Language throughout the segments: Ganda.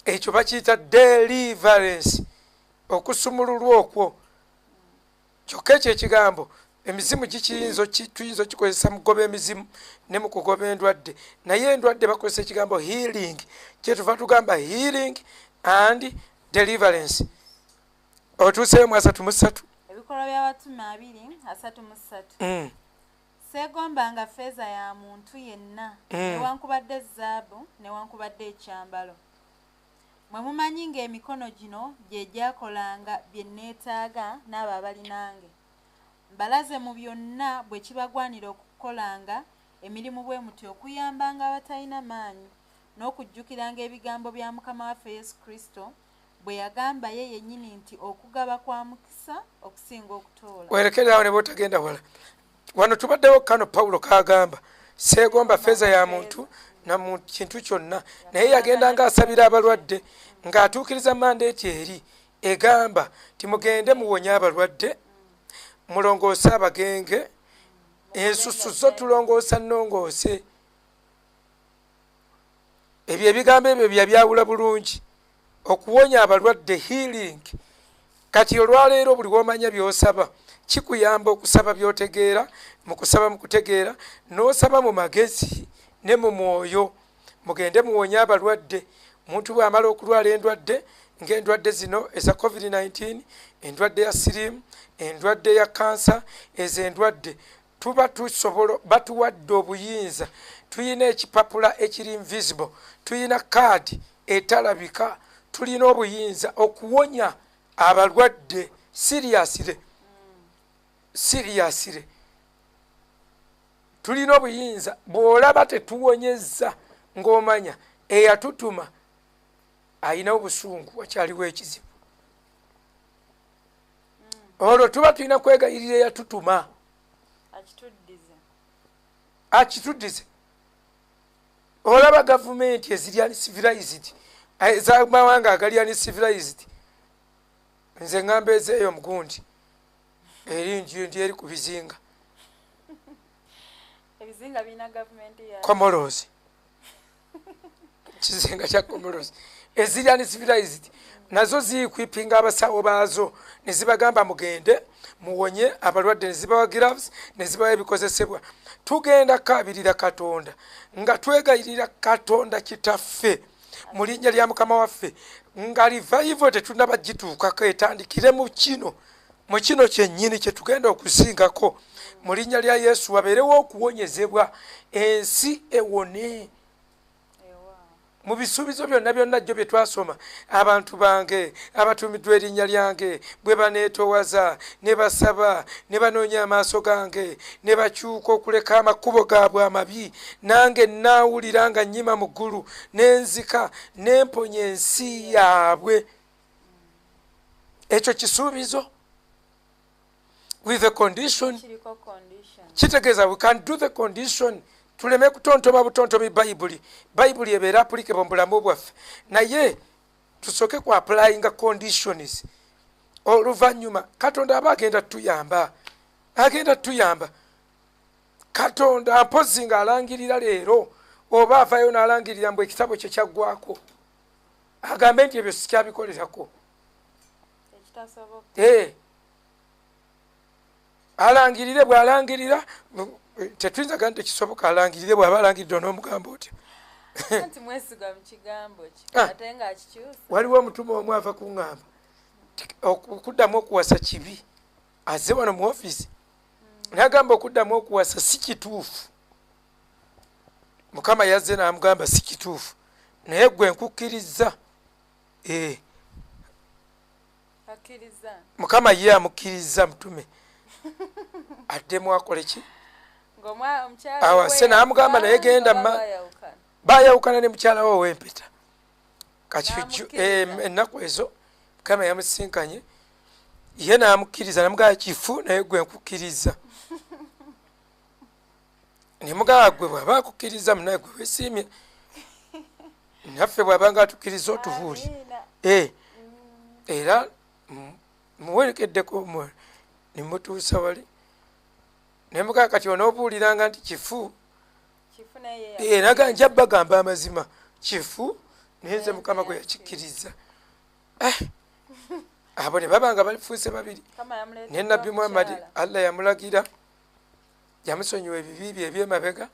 ekyo bakiyita deliverance, okusumululwa okwo. Kyokka ekyo ekigambo emizimu tuyinza kikozesa mu kugoba emizimu ne mu kugoba endwadde, naye endwadde bakozesa ekigambo healing, kyetuva tugamba healing and deliverance. Otuuseyo mu 33. Ebikolwa by'Abatume 2:33. Seegombanga ffeeza ya muntu yenna, newankubadde zaabu, newankubadde ekyambalo. Mwe mumanyi ng'emikono gino gye gyakolanga bye neetaaga n'abo abali nange. Mbalaze mu byonna bwe kibagwanira okukolanga emirimu bwe muti okuyambanga abatalina maanyi, n'okujjukiranga ebigambo bya Mukama waffe Yesu Kristo bwe yagamba ye yennyini nti okugaba kwa mukisa okusinga okutoola. Werekeraawo ne bw'otagenda wala. Wano tubaddewo kano Pawulo kagamba seegomba ffeeza ya muntu na mu kintu kyonna, naye yagenda ng'asabira abalwadde ng'atuukiriza mandeeti eri egamba timugende muwonye abalwadde, mulongoose abagenge, ensusu zo tulongoosa nnongoose. Ebyo ebigambo ebyo byabyawula bulungi, okuwonya abalwadde, healing. Kati olwaleero buli womanya by'osaba kikuyamba okusaba by'otegeera, mu kusaba mu kutegeera, n'osaba mu magezi ne mu mwoyo. Mugende muwonye abalwadde. Muntu bw'amala okulwala endwadde ng'endwadde zino eza COVID-19, endwadde ya siriimu, endwadde ya kansa, ezo endwadde tuba tusobola, batuwadde obuyinza. Tuyina ekipapula ekiri invisible, tuyina kaadi etalabika, tulina obuyinza okuwonya abalwadde seriously. Tulina obuyinza. Bw'olaba tetuwonyezza ng'omanya eyatutuma ayina obusungu, wakyaliwo ekizibu. Olwo tuba tulina kwegayirira eyatutuma akituddize. Olaba gavumenti eziri uncivilized, ez'amawanga agali uncivilized, nze ngamba ezeeyo mugundi eringi eri ku bizinga birina gavumenti ya Comoros, kizinga kya Comoros eziri uncivilized, nazo zikwipinga abasawo baazo ne zibagamba mugende muwonye abalwadde, ne zibawa gloves, ne zibawa ebikozesebwa. Tugenda kabirira Katonda nga twegayirira Katonda kitaffe mu linnya lya Mukama waffe, nga revival tetunaba gituukako etandikire mu kino kyennyini kye tugenda okusingako. Mu linnya lya Yesu wabeerewo okuwonyezebwa, ensi ewone. Mu bisuubizo byonna jjo bye twasoma, abantu bange abatumiddwa erinnya lyange bwe baneetowaza ne basaba ne banoonya amaaso gange ne bakyuka okuleka amakubo gaabwe amabi, nange naawulira nga nnyima mu ggulu n'enzika n'emponya ensi yaabwe. Ekyo kisuubizo with the condition. Kitegeeza we can do the condition. Tuleme kutontoma butontomi Bayibuli ebeera applicable mu bulamu bwaffe, naye tusooke ku applyinga conditions. Oluvannyuma Katonda aba agenda tuyamba. Katonda mpozi ng'alangirira leero oba avaayo n'alangirira mbu ekitabo kye kyaggwako, agambe nti ebyo sikyabikolerako. Alangirire bw'alangirira, tetuyinza gandi tekisoboka alangirire bw'aba alangiridde n'omugambo otya. Waliwo omutume omu ava kuŋŋamba okuddamu okuwasa kibi, azze wano mu ofiisi n'agamba okuddamu okuwasa si kituufu. Mukama yazze n'amugamba si kituufu, naye gwe nkukkiriza. Mukama ye amukkiriza mutume addemu akole ki awase, n'amugamba naye genda bayawukana ne mukyala we ow'empeta. Kati ennaku ezo Mukama yamusinkanye, ye n'amukkiriza, n'amugamba kifu naye gwe nkukkiriza. Ne mugamba gwe bw'aba akukkiriza munaye gwe weesiimye, naffe bw'abanga atukkiriza otubuuli. Era muwerekeddeko ne mutuusa wali. Ne mugamba kati onoobuuliranga nti kifu, naga nja bagamba amazima, kifu naye mukama gwe yakikkiriza abo ne babanga balifuuse babiri naye nabbi muhammadi allah yamulagira yamusonyiwa ebibi bye ebyemabega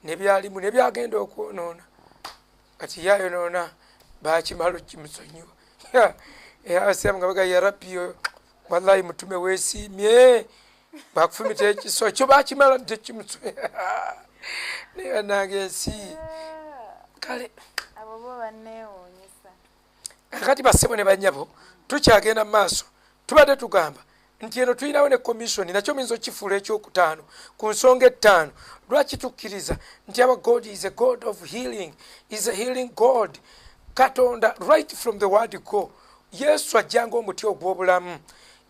nebyalimu nebyagenda okwonoona kati yayonoona bakimala kimusonyiwa abasiramu nga baga ya rabbi wallahi mutume weesiimye bakufumita ekiso ekyo bakimala tekimusonyi naye nange ensi kale abo bo banneewuunyisa kakati bassebo ne bannyabo tukyagenda mu maaso tubadde tugamba nti eno tulinawo ne komishoni nakyo muyinza okifuula ekyokutaano ku nsonga ettaano lwaki tukkiriza nti aba god is a god of healing, is a healing god. Katonda right from the word go yesu ajjanga omuti ogw'obulamu.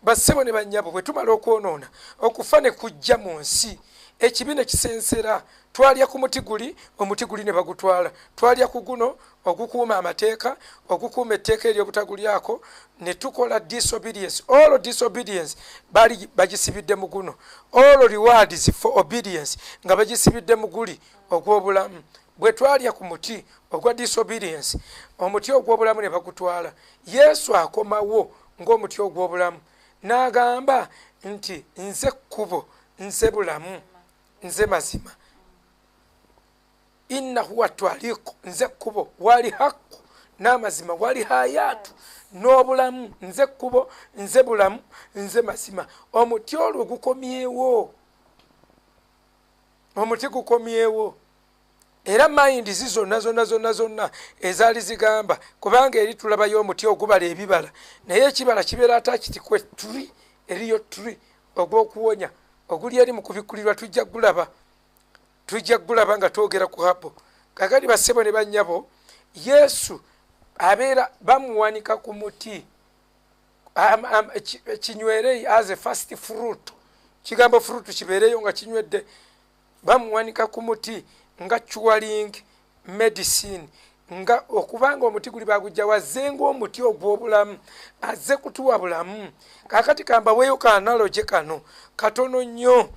Bassebo ne bannyabo bwe tumala okwonoona okufa ne kujja mu nsi ekibi ne kisensera twalya ku muti guli omuti guli ne bagutwala twalya ku guno ogukuuma amateeka ogukuuma etteeka ery'obutagulyako ne tukola disobedience. All disobedience bali bagisibidde mu guno, all rewards for obedience nga bagisibidde mu guli ogw'obulamu. Bwe twalya ku muti ogwa disobedience omuti ogw'obulamu ne bagutwala yesu akomawo ng'omuti ogw'obulamu n'agamba nti nze kkubo nze bulamu nze mazima innahu watwaliku nze kkubo wali haqqu n'amazima wali hayatu n'obulamu nze kkubo nze bulamu nze mazima. Omuti olwo gukomyewo, omuti gukomyewo era mayindi zonna ezaali zigamba kubanga eri tulabayo omuti ogubala ebibala naye ekibala kibeera atakitikwe tuli eriyo tuli ogw'okuwonya oguli eri mu kubikulirwa tujja gulaba nga twogera ku habo. Kakati bassebo ne bannyabo yesu abeera bamuwanika ku muti kinywereyo as a first fruit, kigambo fruit kibeereyo nga kinywedde, bamuwanika ku muti nga curing medicine nga okubanga omuti guli bagujja wazenga omuti ogw'obulamu azze kutuwa bulamu. Kakati kambaweeyo ka analogy kano katono nnyo.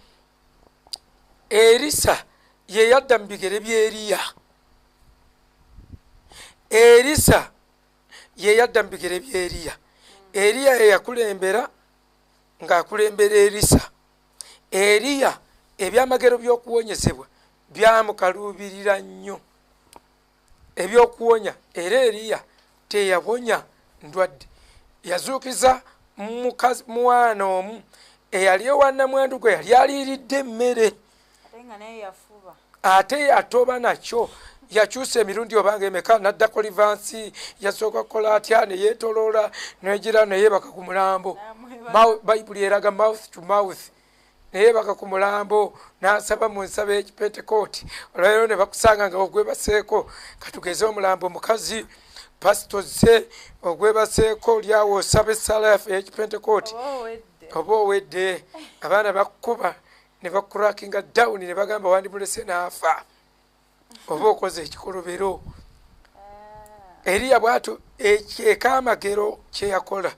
Erisa ye yadda mu bigere by'Eriya, Erisa ye yadda mu bigere by'Eriya. Eriya ye yakulembera ng'akulembera Erisa. Eriya ebyamagero by'okuwonyezebwa byamukaluubirira nnyo ebyokuwonya era Eriya teyawonya ndwadde. Yazuukiza mwana omu eyali ewannamwandu gwe yali aliiridde emmere ate yatoba nakyo yakyusa emirundi obanga emeka naddako livansi yasooka kukola atya neyeetoloola negira neyeebaka ku mulambo. Bayibuli eraga mouth to mouth neyeebaka ku mulambo n'asaba mu nsaba y'ekipentekooti. Olwaleero ne bakusanga nga ogwebaseeko katugeze omulambo mukazi pasito ze ogwebaseeko olyawo osaba essala yaffe y'ekipentekooti oba owedde abaana bakukuba ne bakurakinga down ne bagamba wandimulese n'afa oba okoze ekikolobero. Eriya bw'atyo eky'amagero kye yakola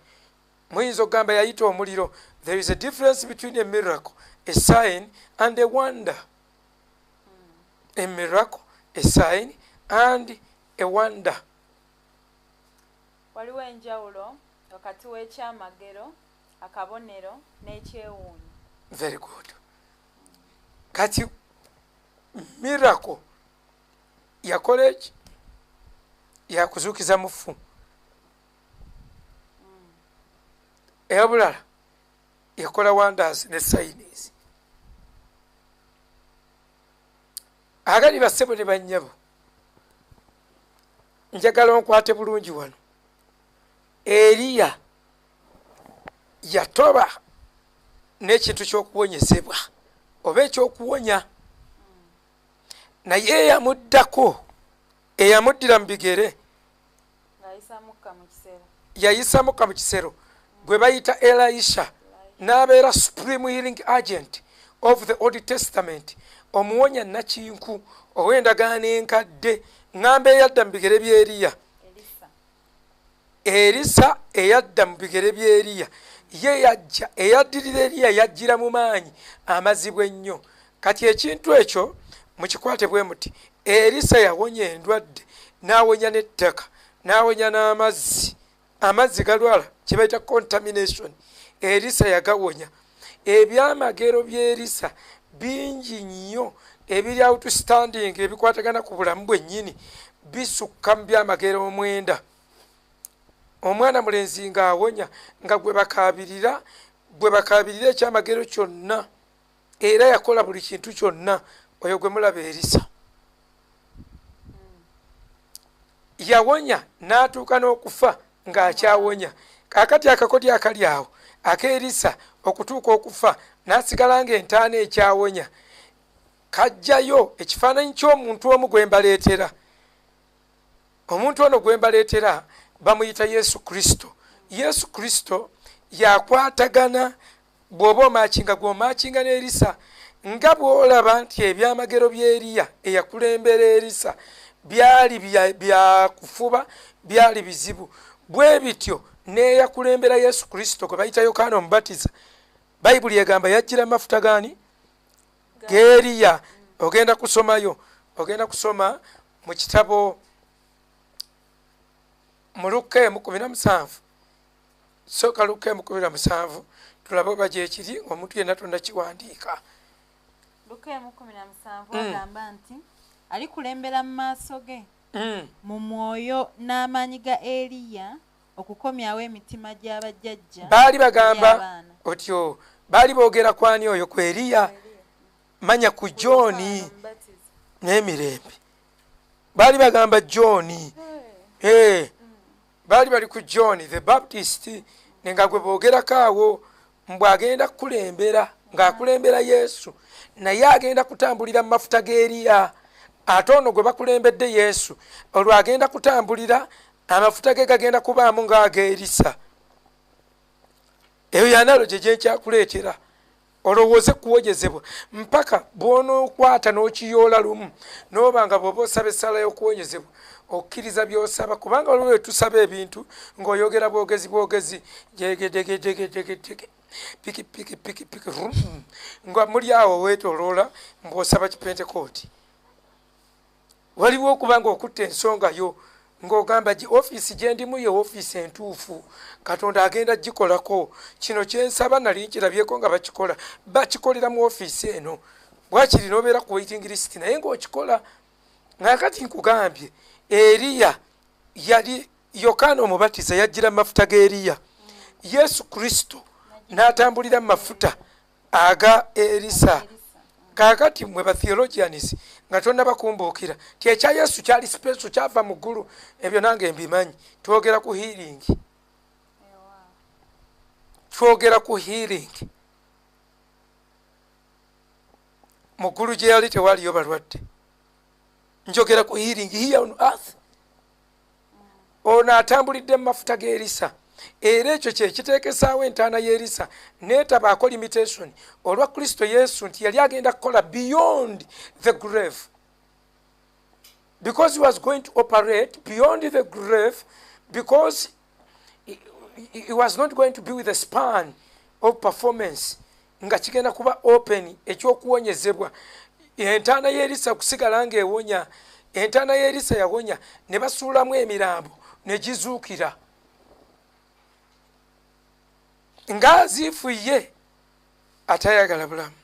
muyinza okugamba yayita omuliro. There is a difference between a miracle, a sign and a wonder. A miracle, a sign and a wonder. Waliwo enjawulo wakati w'ekyamagero, akabonero n'ekyewuunyo. Very good. Kati miracle yakola eki yakuzuukiza mufu eyabulala yakola wonders ne signs. Agali bassebo ne bannyabo njagala onkwate bulungi wano. Eriya yatoba n'ekintu ky'okuwonyezebwa oba ekyokuwonya naye eyamuddako eyamuddira mu bigere yayisa mukka mu kisero gwe bayita Elisha n'abeera supreme healing agent of the Old Testament, omuwonya nakinku ow'endagaano enkadde. Ngamba eyadda mu bigere by'Eriya, Erisa eyadda mu bigere by'Eriya ye yajja eyaddirira Eriya yajjira mu maanyi amazibwa ennyo. Kati ekintu ekyo mukikwate bwe muti Erisa yawonya endwadde n'awonya n'ettaka n'awonya amazzi galwala kye bayita contamination, Erisa yagawonya. Ebyamagero by'Erisa bingi nnyo ebiri outstanding ebikwatagana ku bulamu bwennyini bisukka mu byamagero 9. Omwana mulenzi ng'awonya nga gwe bakaabirira ekyamagero kyonna era yakola buli kintu kyonna, oyo gwe mulaba Erisa. Yawonya n'atuuka n'okufa ng'akyawonya. Kaakati akakodyo akali awo ak'Erisa okutuuka okufa n'asigala ng'entaana ekyawonya kajjayo ekifaananyi ky'omuntu omu gwe mbaleetera. Omuntu ono gwe mbaleetera bamuyita Yesu Kristo. Yesu Kristo yakwatagana bw'oba omaakinga gw'omaakinga n'Erisa nga bw'olaba nti ebyamagero by'Eriya eyakulembera Erisa byali byakufuba, byali bizibu, bwe bityo n'eyakulembera Yesu Kristo gwe bayita Yokaana Omubatiza. Bayibuli egamba yajjira amafuta gaani g'Eriya. Ogenda kusoma mu kitabo mu Luka 17, soka Luka 17 tulabe oba gyekiri, omuntu yenna tonda kiwandiika. Luka 17 agamba nti alikulembera mu maaso ge mu mwoyo n'amaanyi ga Eriya okukomyawo emitima gy'abajjajja. Baali bagamba otyo, baali boogera kwani oyo ku Eriya? Manya ku Jooni n'emirembe. Baali bagamba Jooni. Baali bali ku John the Baptist, nenga gwe boogerako awo mbw agenda kukulembera ng'akulembera Yesu, naye agenda kutambulira mu mafuta g'Eriya. Ate ono gwe bakulembedde Yesu olwo agenda kutambulira amafuta ge gagenda kubaamu ng'ag'Erisa. Eyo yanalo gye gyekyakuleetera olowooze kuwonyezebwa mpaka bw'onookwata n'okiyoola lumu n'oba nga bw'oba osaba essala y'okuwonyezebwa okkiriza by'osaba, kubanga olwo lwe tusaba ebintu ng'oyogera bwogezi jegedegedegedegedege piki nga muli awo weetooloola mbw'osaba kipentekooti. Waliwo okuba ng'okutta ensonga yo ng'ogamba ofiisi gye ndimu ye ofiisi entuufu, Katonda agenda gikolako. Kino kyensaba nali nkirabyeko nga bakikolera mu ofiisi eno, bwakiri n'obeera ku waiting list naye ng'okikola. Nakati nkugambye Eriya yali Yokaana Omubatiza yajjira mu mafuta g'Eriya. Yesu Kristo n'atambulira mu mafuta aga Erisa. Kaakati mwe ba theologians nga tonna bakumbuukira ti ekya Yesu kyali special kyava mu ggulu, ebyo nange mbimanyi. Twogera ku healing. Twogera ku healing. Mu ggulu gye yali tewaliyo balwadde. Njogera ku healing here on earth. Ono atambulidde mu mafuta g'Erisa. Era ekyo kye kiteekesaawo entaana y'Erisa n'etabaako limitation olwa Kristo Yesu nti yali agenda kukola beyond the grave, because he was going to operate beyond the grave, because he was not going to be with a span of performance nga kigenda kuba open ekyokuwonyezebwa. Entaana y'Erisa kusigala ng'ewonya. Entaana y'Erisa yawonya ne basuulamu emirambo ne gizuukira ng'aziifuye atayagala bulamu.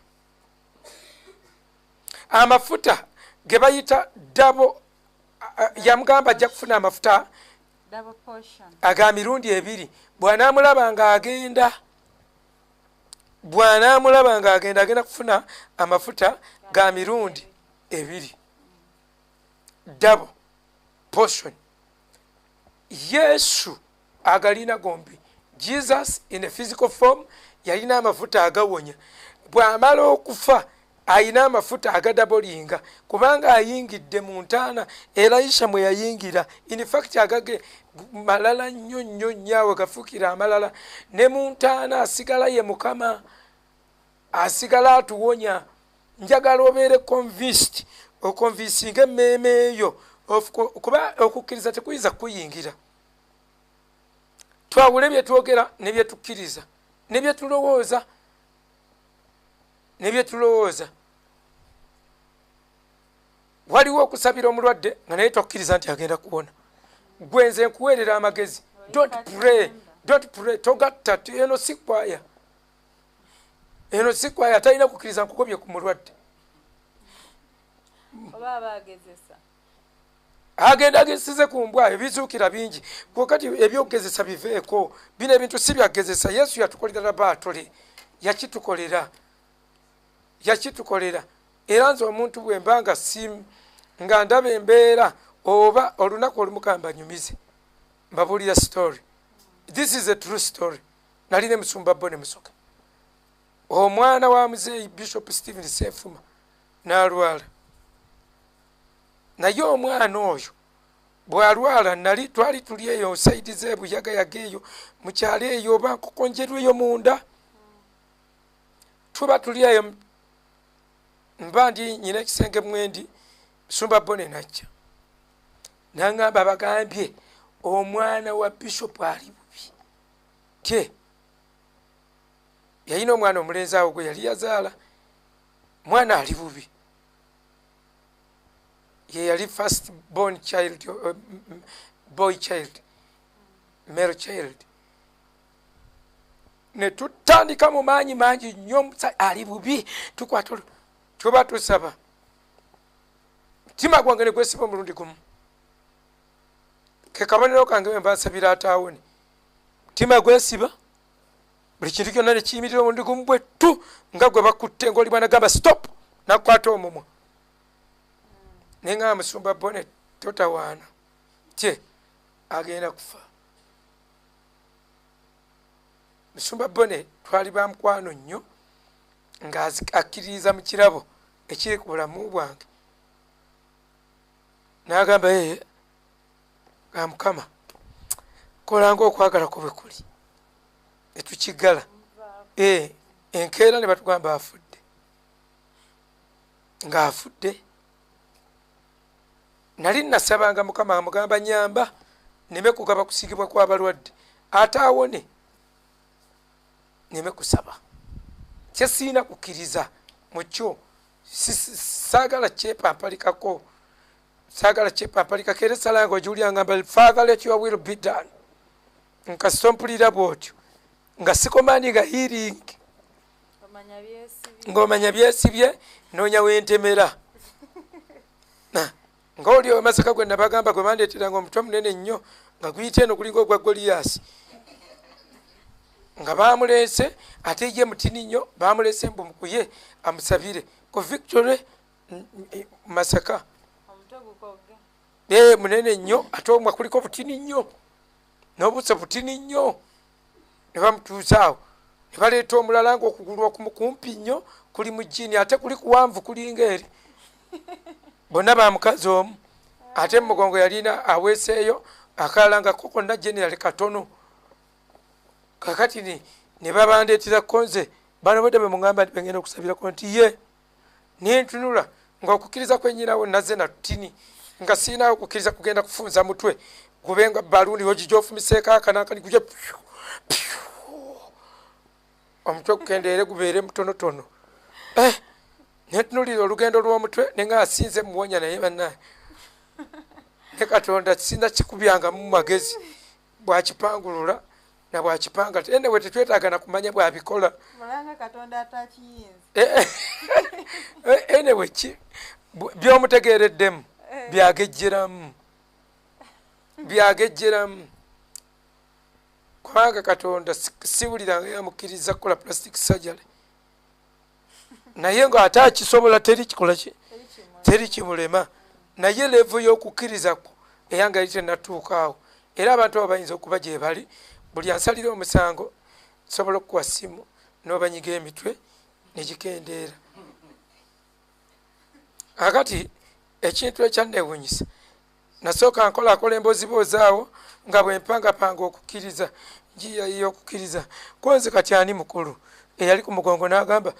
Amafuta ge bayita dabo, yamugamba ajja kufuna amafuta aga mirundi 2. Bw'anaamulaba ng'agenda agenda kufuna amafuta ga mirundi 2, double portion. Yesu agalina gombi. Jesus in a physical form yalina amafuta agawonya. Bw'amala okufa ayina amafuta agadabolinga kubanga ayingidde mu ntaana. Elisha mwe yayingira, in fact agage malala nnyo nnyawe gafuukira amalala, ne mu ntaana asigala ye Mukama, asigala atuwonya. Njagala obeere convinced, okonvinsinga emmeeme eyo kuba okukkiriza tekuyinza kuyingira. Twawule bye twogera ne bye tukkiriza ne bye tulowooza. Waliwo okusabira omulwadde nga naye tokkiriza nti agenda kuwona. gwenze nkuweerera amagezi don't pray togatta eno sikwaya talina kukkiriza nkugobye ku mulwadde agenda agezese ku mbwa ebizuukira bingi kwokati ebyokugezesa biveeko bino ebintu si byagezesa yesu yatukolera labaatole yakitukolera era nze omuntu bwembanga nga ndaba embeera oba olunaku olumukamba nyumize mbabuulira story. This is a true story. Naline Musumba Bone Musoka omwana wa muzeeyi Bishop Stephen Sefuma n'alwala naye omwana oyo bw'alwala nali twali tuli eyo saidi z'ebuyagayaga eyo mu kyalo eyo oba nkokonjerweyo munda tuba tuli eyo mba ndi nyina ekisenge mwendi Musumba Bone najja n'aŋŋamba bagambye omwana wa Bishop ali bubi tye yalina omwana omulenzi awo gwe yali yazaala mwana ali bubi ye yali first born child boy child male child ne tutandika mu maanyi mangi nnyo ali bubi tukwata tuba tusaba mutima gwange ne gwesiba omulundi gumu ke kabonero kange bwe mbasabira ataawoni mutima gwesiba buli kintu kyonna ne kiyimirira omulundi gumu bwe tu nga gwe bakutte ng'oli mwana gamba stop nakukwata omumwa nenga Musumba Bone totawaana tye agenda kufa. Musumba Bone twali ba mukwano nnyo nga akkiririza mu kirabo ekiri ku bulamu bwange n'agamba ga Mukama kolanga okwagala kwe kuli etukigala enkeera ne batugamba afudde ng'afudde nali nasabanga Mukama amugamba nyamba neme kugaba kusigibwa kw'abalwadde ate awone neme kusaba kyesiina kukkiriza mukyo saagala kyepampalikako era salanga ojuulya ngamba Father let your will be done nkasompulira bwotyo nga sikomaniga healing ng'omanya byesibye noonya wentemera ng'oli Masaka gwe nabagamba gwe bandeeteranga omutwe munene nnyo nga guyita eno kulinga ogwa Goliaasi nga baamuleese ate ye mutini nnyo baamuleese mbumukuye amusabire ku Victory Masaka munene nnyo ate omwa kuliko butini nnyo n'obuso butini nnyo ne bamutuusa awo ne baleeta omulala ng'okugulu okumukumpi nnyo kuli mu jjiini ate kuli kuwanvu kulinga eri bonna bamukazi omu ate mugongo yalina aweeseeyo akalala nga koko na generali katono kakati ne babandeetera konze bano bwedde be muŋŋamba nti bengenda okusabirako nti ye nentunula ng'okukkiriza kwennyinawo nazze natutini nga siinawo okukkiriza kugenda kufunza mutwe gubenga baluuni ogijja ofumiseeko akanaakani guje omutwe gukendeere gubeere mutonotono netunulira olugendo lw'omutwe nenga asinze muwonya naye bannaye ne Katonda sinna kikubyanga mu magezi bwakipangulula na bwakipanga enewe tetwetaagana kumanya bwabikola enewe byomutegeereddemu byagejjeramu kubanga Katonda siwuliranga yamukkiriza kukola plastic surgery naye nga ate akisobola teri kimulema naye levo y'okukkiriza eyanga eri tennatuukaawo era abantu abo bayinza okuba gye bali buli ansalira omusango sobola okukuwa ssimu n'obanyiga emitwe negikendeera akati ekintu ekyanneewuunyisa nasooka akola emboozi awo nga bwempangapanga okukkiriza njiyayiyo okukkiriza konze kati ani mukulu eyali ku mugongo n'agamba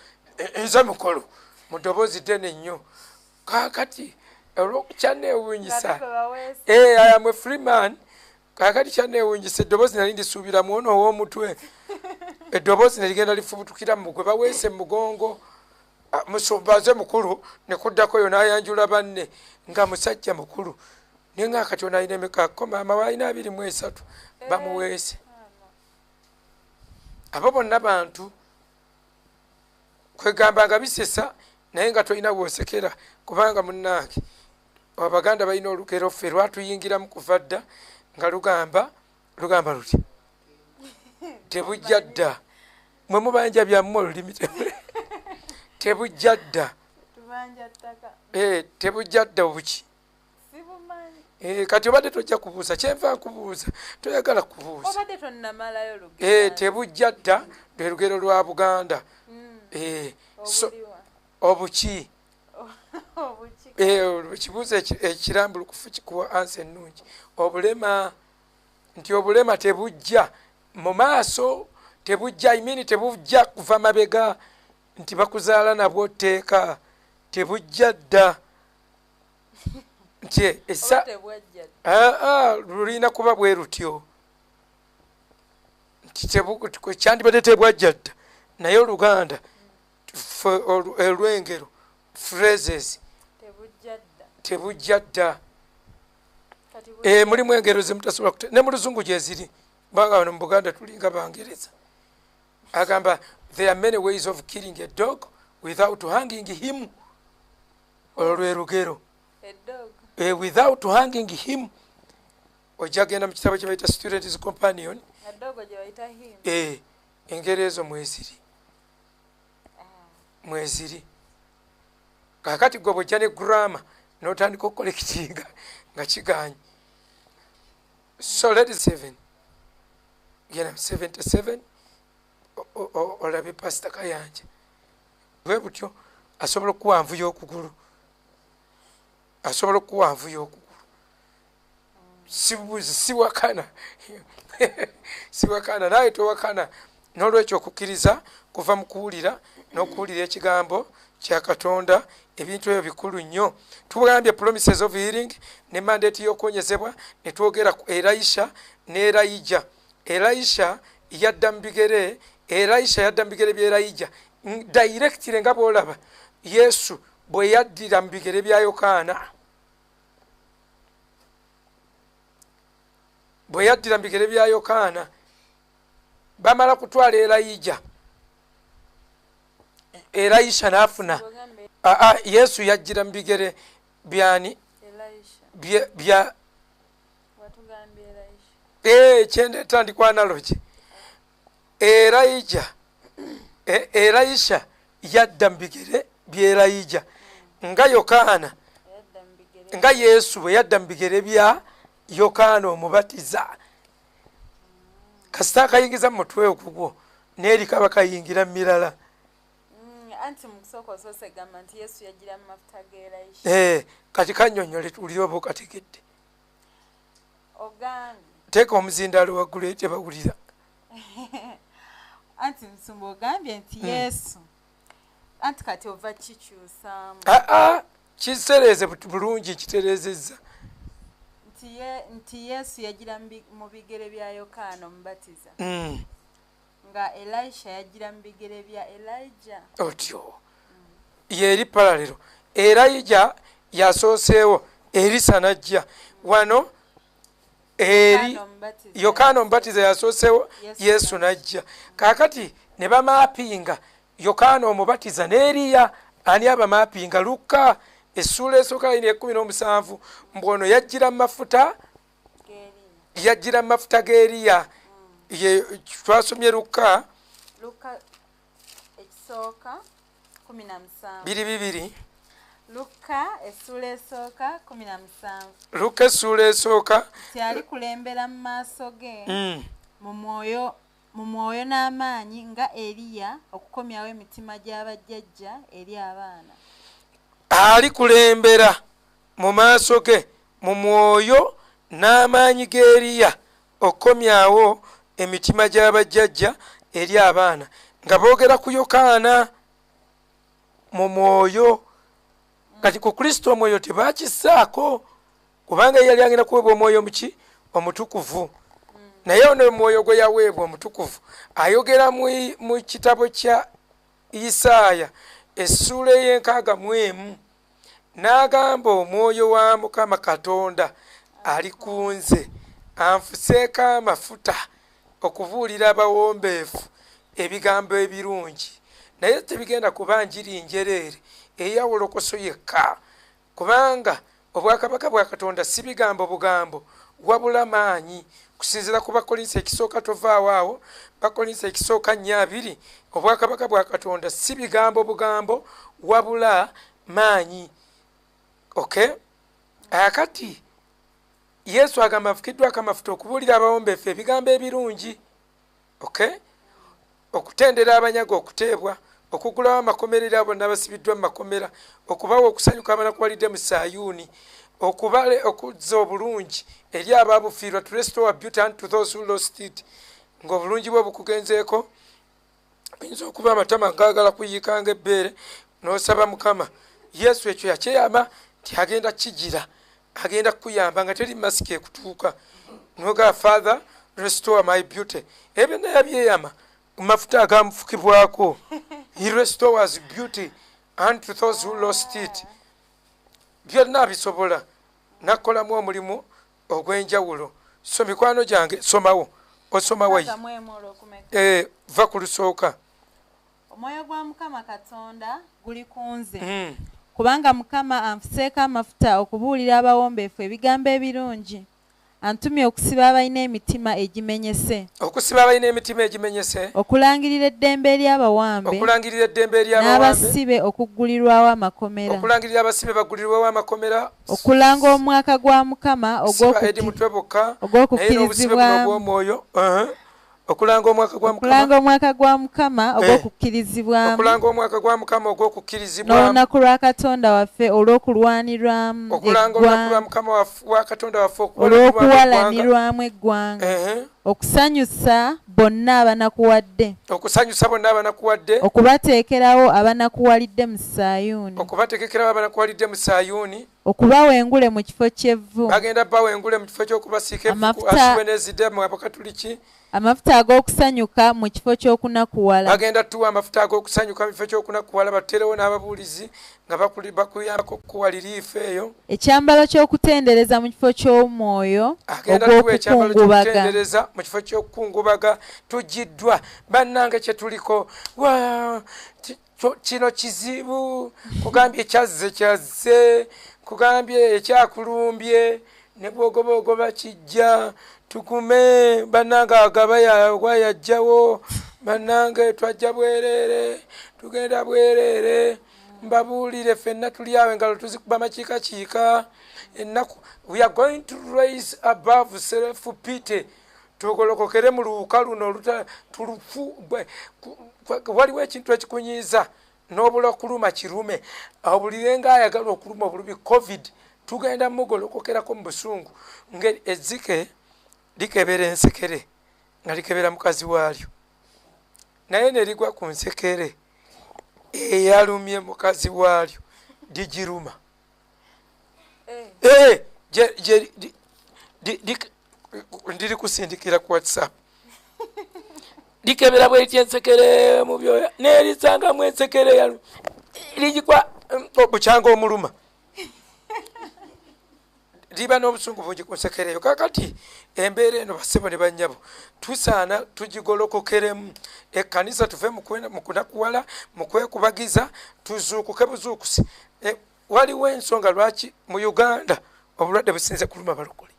nze mukulu mu ddoboozi ddene nnyo kakati olwokukyanneewuunyisa I am a free man kakati kyanneewuunyisa eddoboozi nali ndisuubira muwono ow'omutwe eddoboozi ne ligenda lifubutukira mu gwe baweese mu mugongo musumbaze mukulu ne kuddako yo n'ayanjula banne nga musajja mukulu nenga kati ono alina emikako maama waalina 23 bamuweese. abo bonna bantu kwegamba nga bisesa naye nga tolina bwosekera kubanga munnange abaganda balina olugero ffe lwatuyingiramu kuva dda nga lugamba luti tebujja dda mwe mubanja byammwe olulimi tebujja dda tebujja dda obuki kati obadde tojja kubuuza kyenva nkubuuza toyagala kubuuza tebujja dda lwe lugero lwa Buganda. Obuki kibuuzo ekirambulukufu kikuwa ansi ennungi. Obulema nti obulema tebujja mu maaso tebujja imini tebujja kuva mabega nti bakuzaala nabwo tteeka tebujja dda nti lulina kuba bwe rutyo nti kyandibadde tebwajja dda naye Oluganda olwengero phrases tebujja dda mulimu engero zemutasobola ne mu Luzungu gyeziri kubanga wano mu Buganda tulinga Bangereza agamba there are many ways of killing a dog without hanging him. Olwo lwe lugero without hanging him. Ojja genda mu kitabo kye bayita Student's Companion engero ezo mweziri kakati gwe bwojja ne grammar n'otandika okukolekitinga nga kiganye. So ladies 7 gena 77 olabe Pastor Kayanja bwe butyo asobola okuwanvuya okugulu siwakana siwakana naye towakana n'olwekyo okukkiriza kuva mu kuwulira n'okuwulira ekigambo kya Katonda. Ebintu ebyo bikulu nnyo. Tugambye promises of healing ne mandate y'okuwonyezebwa ne twogera ku Elisha ne Elijah. Elisha yadda mu bigere bya Elijah directly nga bw'olaba Yesu bwe yaddira mu bigere bya Yokaana. Bamala kutwala Elisha n'afuna Yesu yajjira mu bigere byani bya kyendeeta ndi ku analogy. Elisha yadda mu bigere bya Elijah nga Yokaana nga Yesu bwe yadda mu bigere bya Yokaana omubatiza. Kasita akayingiza mu mutwe ogugwo n'eri kaba kayingira mu mirala. Kati kannyonnyole tuli oba okategedde. Teeka omuzindaalo waggulu ete bawulira. Anti Musumba ogambye nti Yesu anti kati ova kikyusaamu. Kisereeze bulungi kitereezezza. Nti Yesu yagira mu bigere bya Yokaana omubatiza. Nga Elisha yagira mu bigere bya Elijah. Otyo. Yeri paralelo. Elijah yasooseewo Elisa najja. Wano Yokaana omubatiza yasooseewo Yesu najja. Kaakati ne bamaapinga Yokaana omubatiza ne Eriya ani abamaapinga Luka essula esooka 17 mbono yajjira mu mafuta g'Eriya. Twasomye Luka ekisooka 17 2 Luka essula esooka 17 Luka essula esooka tyali kulembera mu maaso ge mu mwoyo n'amaanyi nga Eriya okukomyawo emitima gy'abajjajja eri abaana. Ali kulembera mu maaso ge mu mwoyo n'amaanyi g'Eriya okukomyawo emitima gy'abajjajja eri abaana. Nga boogera ku Yokaana mu mwoyo. Kati ku Kristo omwoyo tebakisaako kubanga yali agenda kuweebwa omwoyo muki omutukuvu. Naye ono omwoyo gwe yaweebwa omutukuvu ayogera mu kitabo kya Isaaya essula 61 n'agamba omwoyo wa Mukama Katonda ali kunze anfuseeko amafuta okubuulira abawombeefu ebigambo ebirungi naye tebigenda kuba njiri njereere eyawolokoso yekka kubanga obwakabaka bwa Katonda si bigambo bugambo wabula maanyi kusinziira ku Bakolinso ekisooka tovaawo awo Bakolinso ekisooka 4:2 obwakabaka bwa Katonda si bigambo bugambo wabula maanyi. Okay, akati Yesu agamba afukiddwako amafuta okubuulira abawombeefu ebigambo ebirungi. Okay, okutendera abanyago okuteebwa okugulawo amakomerero abo n'abasibiddwa mu makomera okubawa okusanyuka abanakuwalidde mu Sayuuni okubale okuzza obulungi eri abaabufiirwa to restore beauty unto those who lost it ng'obulungi bwe bukugenzeeko oyinza okuba amatama gaagala kuyiikanga ebbeere n'osaba Mukama. Yesu ekyo yakyeyama nti agenda kigira agenda kukuyamba nga teri masiki ekutuuka noga Father restore my beauty ebyo naye byeyama mafuta agamufukibwako he restores beauty unto those who lost it byonna bisobola nakolamu omulimu ogw'enjawulo. So mikwano gyange somawo osomawo va ku lusooka. Omwoyo gwa Mukama Katonda guli kunze kubanga Mukama anfuseeko amafuta okubuulira abawombeefu ebigambo ebirungi antumye okusiba abalina emitima egimenyese okulangirira eddembe ery'abawambe n'abasibe okuggulirwawo amakomera okulanga omwaka gwa Mukama ogw'okukkirizibwamu okulanga omwaka gwa Mukama ogw'okukkirizibwamu n'olunaku lwa Katonda waffe olw'okulwanirwamu olw'okuwalanirwamu eggwanga okusanyusa bonna abanakuwadde okubateekerawo abanakuwalidde mu Sayuuni okubawengule mu kifo ky'evvu amafuta ag'okusanyuka mu kifo ky'okunakuwala bagenda tuwa amafuta ag'okusanyuka mu kifo ky'okunakuwala baterewo n'ababuulizi nga bakuyambako okukuwaliriifu eyo ekyambalo ky'okutendereza mu kifo ky'omwoyo ogw'okukungubaga mu kifo ky'okukungubaga tugiddwa bannange kye tuliko kino kizibu kugambye ekyazze kugambye ekyakulumbye ne bwogoba kijja tukume bannange agaba yajjawo bannange twajja bwereere tugenda bwereere mbabuulire ffenna tuli awo engalo tuzikuba makiikakiika ennaku we are going to raise above self pity tugolokokere mu luwuka luno tulufu waliwo ekintu ekikunyiiza n'obula okuluma kirume obulire ng'ayagala okuluma obulumi covid tugenda mugolokokerako mu busungu ngeri ezzike likebera ensekere nga likebera mukazi waalyo naye ne ligwa ku nsekere eyalumye mukazi waalyo digiruma ndiri kusindikira ku WhatsApp likebera bwetya ensekere mu byoya neerisangamu ensekere ligikwa bukyanga omuluma liba n'obusungu bungi ku nsekere eyo kakati embeera eno basebo ne bannyabo tusaana tugigolokokeremu ekkanisa tuve mu kunakuwala mu kwekubagiza tuzuukuke buzuukusi waliwo ensonga lwaki mu Uganda obulwadde businze kuluma balokole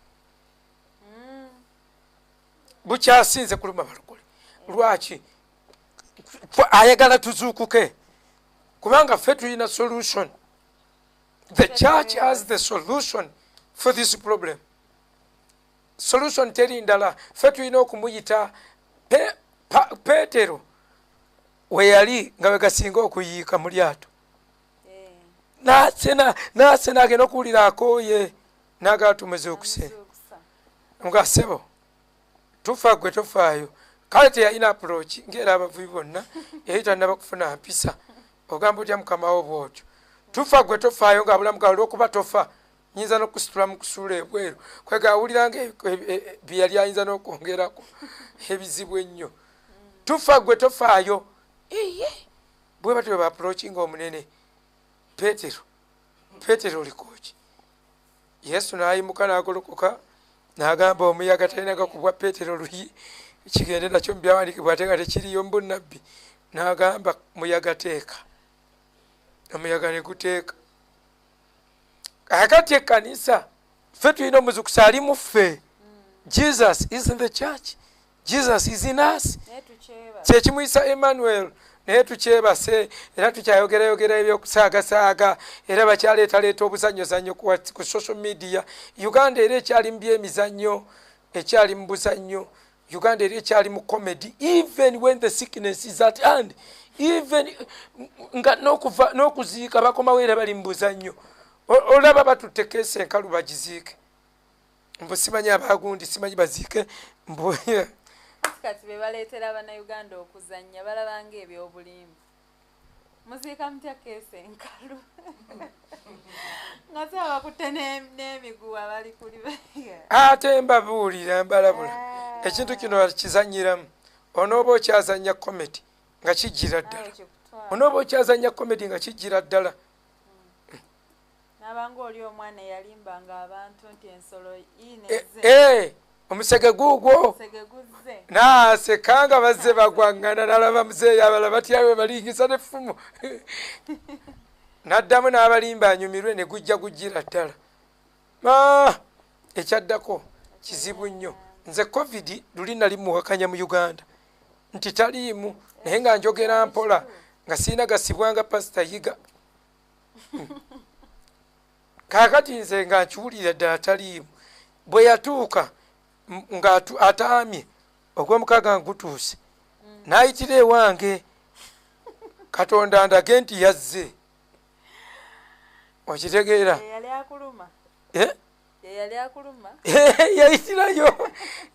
bukyasinze kuluma balokole lwaki ayagala tuzuukuke kubanga ffe tulina solution. The church has the solution for this problem. Solution teri ndala ffe tulina okumuyita Peetero we yali nga we gasinga okuyiika mu lyato naase n'agenda okuwulira akooye n'agatumeze okuse nga ssebo tufa gwe tofaayo kale teyalina approach ng'era abavubi bonna yali tannaba kufuna mpisa ogamba otya mukamawo bw'otyo tufa gwe tofaayo ng'abulamu gawe olw'okuba tofa nyinza n'okusitula mu kusuula ebweru kwega awuliranga bye yali ayinza n'okwongerako ebizibu ennyo tufa gwe tofaayo bwe batyo bwe baapproachinga omunene Peetero olikoki yesu nayimuka nagolokoka nagamba omuyaga talina gakubwa petero luyi kigende nakyo mubyawandikibwa ate nga tekiriyo mbunabbi nagamba muyaga teeka omuyaga neguteeka kakati ekkanisa ffe tulina omuzukusa ali muffe jesus is in the church jesus is in us kyekimuyisa emmanuel naye tukyebase era tukyayogerayogera ebyokusaagasaaga era bakyaleetaleeta obuzanyozanyo ku social media uganda era ekyali mu byemizannyo ekyali mu buzannyo uganda era ekyali mu comedy even when the sickness is at hand even nga n'okuziika bakomawo era bali mu buzannyo olaba batutekeesa enkalu bagiziike mbu simanyi abagundi simanyi baziike mbu kati bebaleetera abannayuganda okuzannya balabanga ebyobulimbu muziika mutya keesa enkalu nga saba bakutte n'emiguwa bali kuli ate mbabuulira mbalabula ekintu kino kizanyiramu onooba okyazanya komedi nga kijjira ddala onooba okyazanya komedi nga kijjira ddala nabanga oli omwana eyalimbanga abantu nti ensolo omusege guugwo nasekanga bazze bagwangana nalaba muzeeyi abala batyawe balingisa nefumu naddamu n'abalimba anyumirwe ne gujja gujjira ddala ekyaddako kizibu nnyo nze covid luli nali muwakanya mu uganda nti taliimu naye nga njogera mpola nga siina gasibwanga pasita yiga kakati nze nga nkiwulira ddala taliimu bwe yatuuka nga ataamye ogw'omukaaga ngutuuse n'ayitira ewange katonda ndage nti yazze okitegeera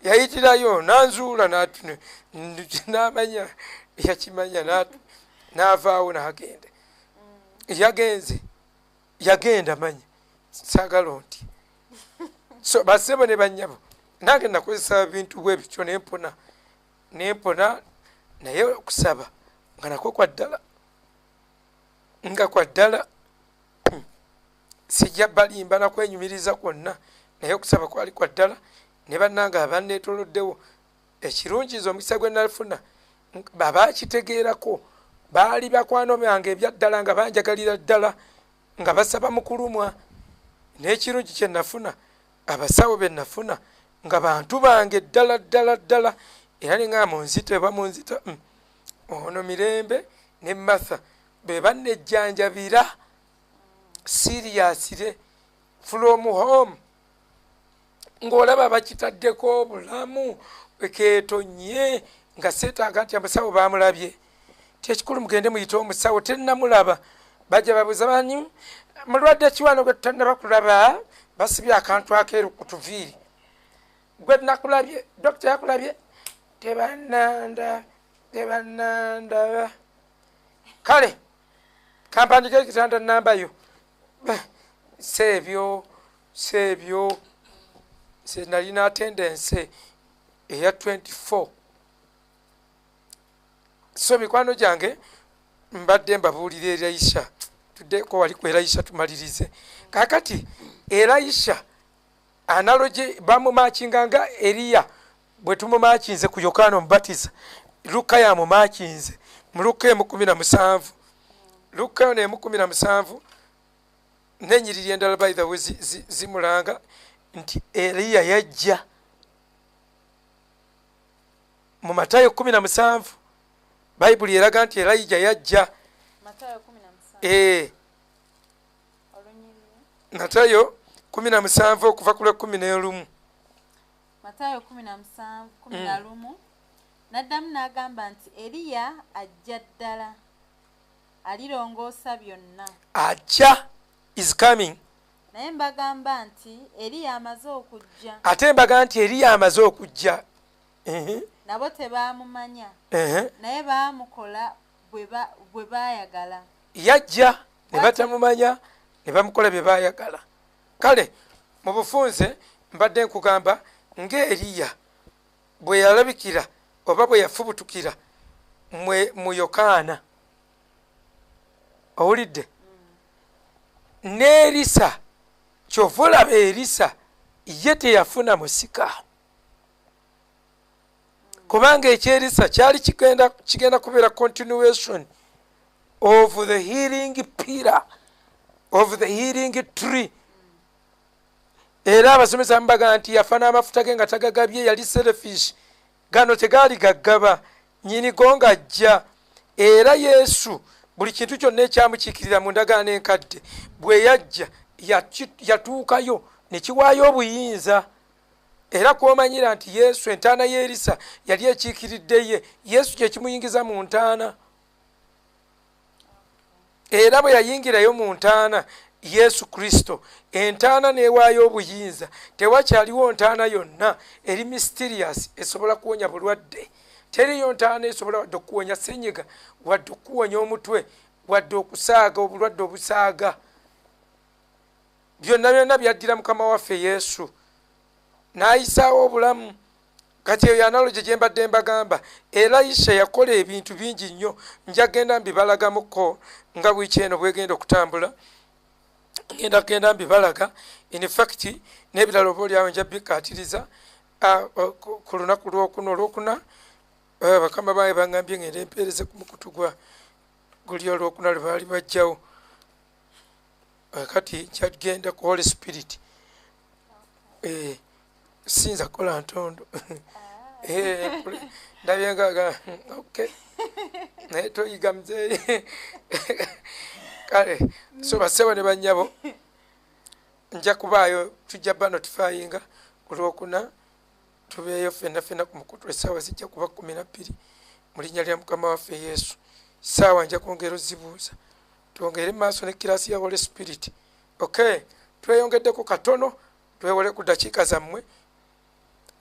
yayitirayo nanzuula n'amanya yakimanya n'avaawo n'agenda yagenda manya saagala nti so basebo ne banyabo nange nakozesa bintu bwebityo nempona naye okusaba nga nakwo kwaddala nga kwaddala sijja balimba nakwenyumiriza kwonna naye okusaba kwali kwaddala ne bannange abanneetoloddewo ekirungiza omukisa gwe nalifuna babakitegeerako baali bakwano byange ebyaddala nga banjagalira ddala nga basaba mukulumwa n'ekirungi kye nafuna abasawo be nafuna nga bantu bange ddala era ninga munzita eba munzita ono mirembe ne Martha be bannejjanjabira seriously from home ng'olaba bakitaddeko obulamu ekeetonye nga seetaaga nti abasawo bamulabye tekikulu mugende muyite omusawo tennamulaba bajja babuuza bani mulwadde kiwano gwe tutannaba kulaba basibye akantu akeeru ku tuviiri gwe nakulabye dokita yakulabye tebannandaba kale kampandika ekitanda nambayo seebyo se nalina attendance eya 24 so mikwano gyange mbadde mbabuulira Elisha tuddeko wali ku Elisha tumalirize kakati Elisha analogy bamumakinga nga Eliya bwe tumumakinze ku Yokaana Omubatiza Luka yamumakinze mu Luka 17 Luka 17 nenyiriri endala by the way zimulanga nti Eliya yajja mu Matayo 17 Bayibuli eraga nti Elijah yajja Matayo 17 Matayo 17 okuva ku 11 Matayo 17:11 naddamu n'agamba nti Eliya ajja ddala alirongoosa byonna ajja is coming naye mbagamba nti Eliya amaze okujja ate mbaga nti Eliya amaze okujja nabo tebaamumanya naye baamukola bwe baayagala yajja ne batamumanya ne bamukola bye baayagala kale mu bufunze mbadde nkugamba ng'Eliya bwe yalabikira oba bwe yafubutukira mu Yokaana owulidde ne Elisa kyova olaba Erisa ye teyafuna musika kubanga ekyerisa kyali kigenda kubeera continuation of the healing pillar of the healing tree. Era abasomesa mbaga nti yafa n'amafuta ge nga tagagabye, yali selfish. Gano tegaali gaggaba, nyini go ng'ajja. Era Yesu buli kintu kyonna ekyamukiikirira mu ndagaano enkadde bwe yajja yatuukayo ne kiwaayo obuyinza. Era kwomanyira nti Yesu entaana y'Erisa yali ekiikiridde ye, Yesu kye kimuyingiza mu ntaana. Era bwe yayingirayo mu ntaana Yesu Kristo, entaana neewaayo obuyinza. Tewakyaliwo ntaana yonna eri mysterious esobola kuwonya bulwadde. Teriyo ntaana esobola wadde okuwonya ssenyiga, wadde okuwonya omutwe, wadde okusaaga obulwadde obusaaga. Byonna byonna byaddira Mukama waffe Yesu n'ayisaawo obulamu. Kati eyo analogy gye mbadde mbagamba, Elisha yakola ebintu bingi nnyo, njagenda mbibalagamuko nga wiiki eno bwegenda okutambula. Genda mbibalaga. In fact n'ebirala oba olyawo nja bikkaatiriza ku lunaku olwokuna. Bakama baabwe bangambye ngenda empeereze ku mukutu guli olwokuna lwe baali bajjawo. Kati nkyagenda ku Holy Spirit. Sinza kukola ntondo. Ndabye nga okay. Naye toyiga muzeeyi. Kale so bassebo ne bannyabo nja kubaayo tujja ba notifyinga ku lwokuna tubeeyo ffenna ku mukutu. Essaawa zijja kuba 12 mu linnya lya Mukama waffe Yesu. Ssaawa nja kwongera ozibuuza twongere maaso ne kirasi ya Holy Spirit. Okay, tweyongeddeko katono twewole ku dakiika zammwe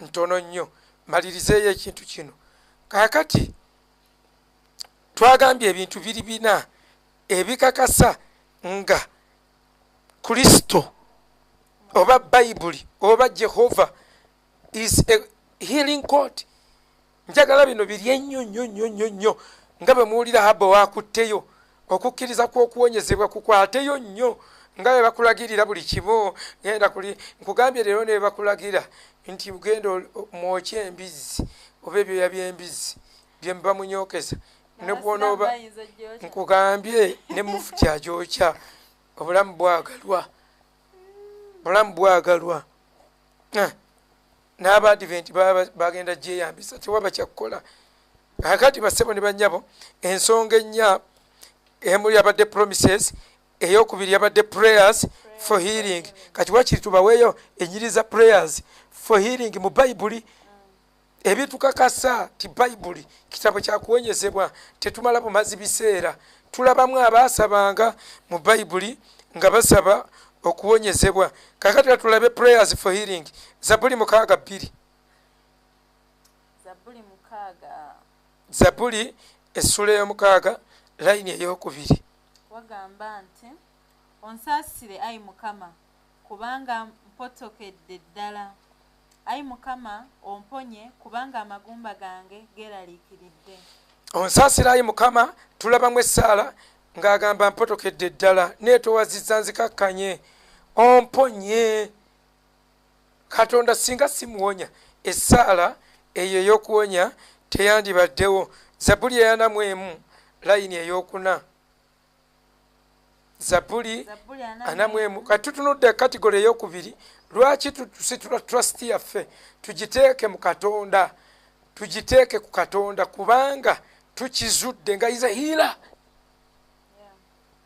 ntono nnyo malirizeeyo ekintu kino. Kaakati twagambye ebintu biri bina ebikakasa nga Kristo oba Bayibuli oba Jehova is a healing God. Njagala bino biri ennyo nnyo nga bwe muwulira Haba waakutteyo, okukkiriza kw'okuwonyezebwa kukwateyo nnyo nga bwe bakulagirira buli kimu. Genda kuli nkugambye leero ne bakulagira nti genda mwokye embizzi oba ebyoya by'embizzi bye muba munyookeza ne bw'onooba nkugambye ne mufuti agyokya obulamu bwagalwa. N'Abadiventi bagenda gyeyambisa tewaba kyakukola. Kakati bassebo ne bannyabo, ensonga ennya emu yabadde promises, ey'okubiri yabadde prayers for healing. Kati wakiri tubaweeyo enyiriza prayers for healing mu Bayibuli. Ebitukakasa ti Bayibuli kitabo kyakuwonyezebwa, tetumala bumazi biseera. Tulabamu abaasabanga mu Bayibuli nga basaba okuwonyezebwa. Kakati tulabe prayers for healing. Zabuli 62. Zabuli essula ey'omukaaga layini ey'okubiri. Wagamba nti onsaasire ayi Mukama kubanga mpotokedde ddala. Ayi Mukama omponye kubanga amagumba gange geeraliikiridde. Onsaasire ayi Mukama, tulabamu essaala ng'agamba mpotokedde ddala neetowazizza nzikakkanye. Omponye. Katonda singa simuwonya, essaala eyo ey'okuwonya teyandibaddewo. Zabuli eya 41 layini ey'okuna. Zabuli 41. Kati tutunudde kategole ey'okubiri. Lwaki tusitula trust yaffe tugiteeke mu Katonda, tugiteeke ku Katonda kubanga tukizudde nga is a healer.